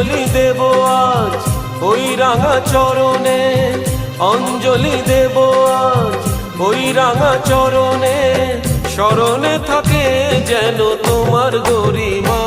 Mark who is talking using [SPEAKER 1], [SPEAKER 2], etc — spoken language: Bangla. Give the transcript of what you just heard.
[SPEAKER 1] অঞ্জলি দেব আজ ওই রাঙা চরণে, অঞ্জলি দেব আজ ওই রাঙা চরণে। স্মরণে থাকে যেন তোমার গরিমা।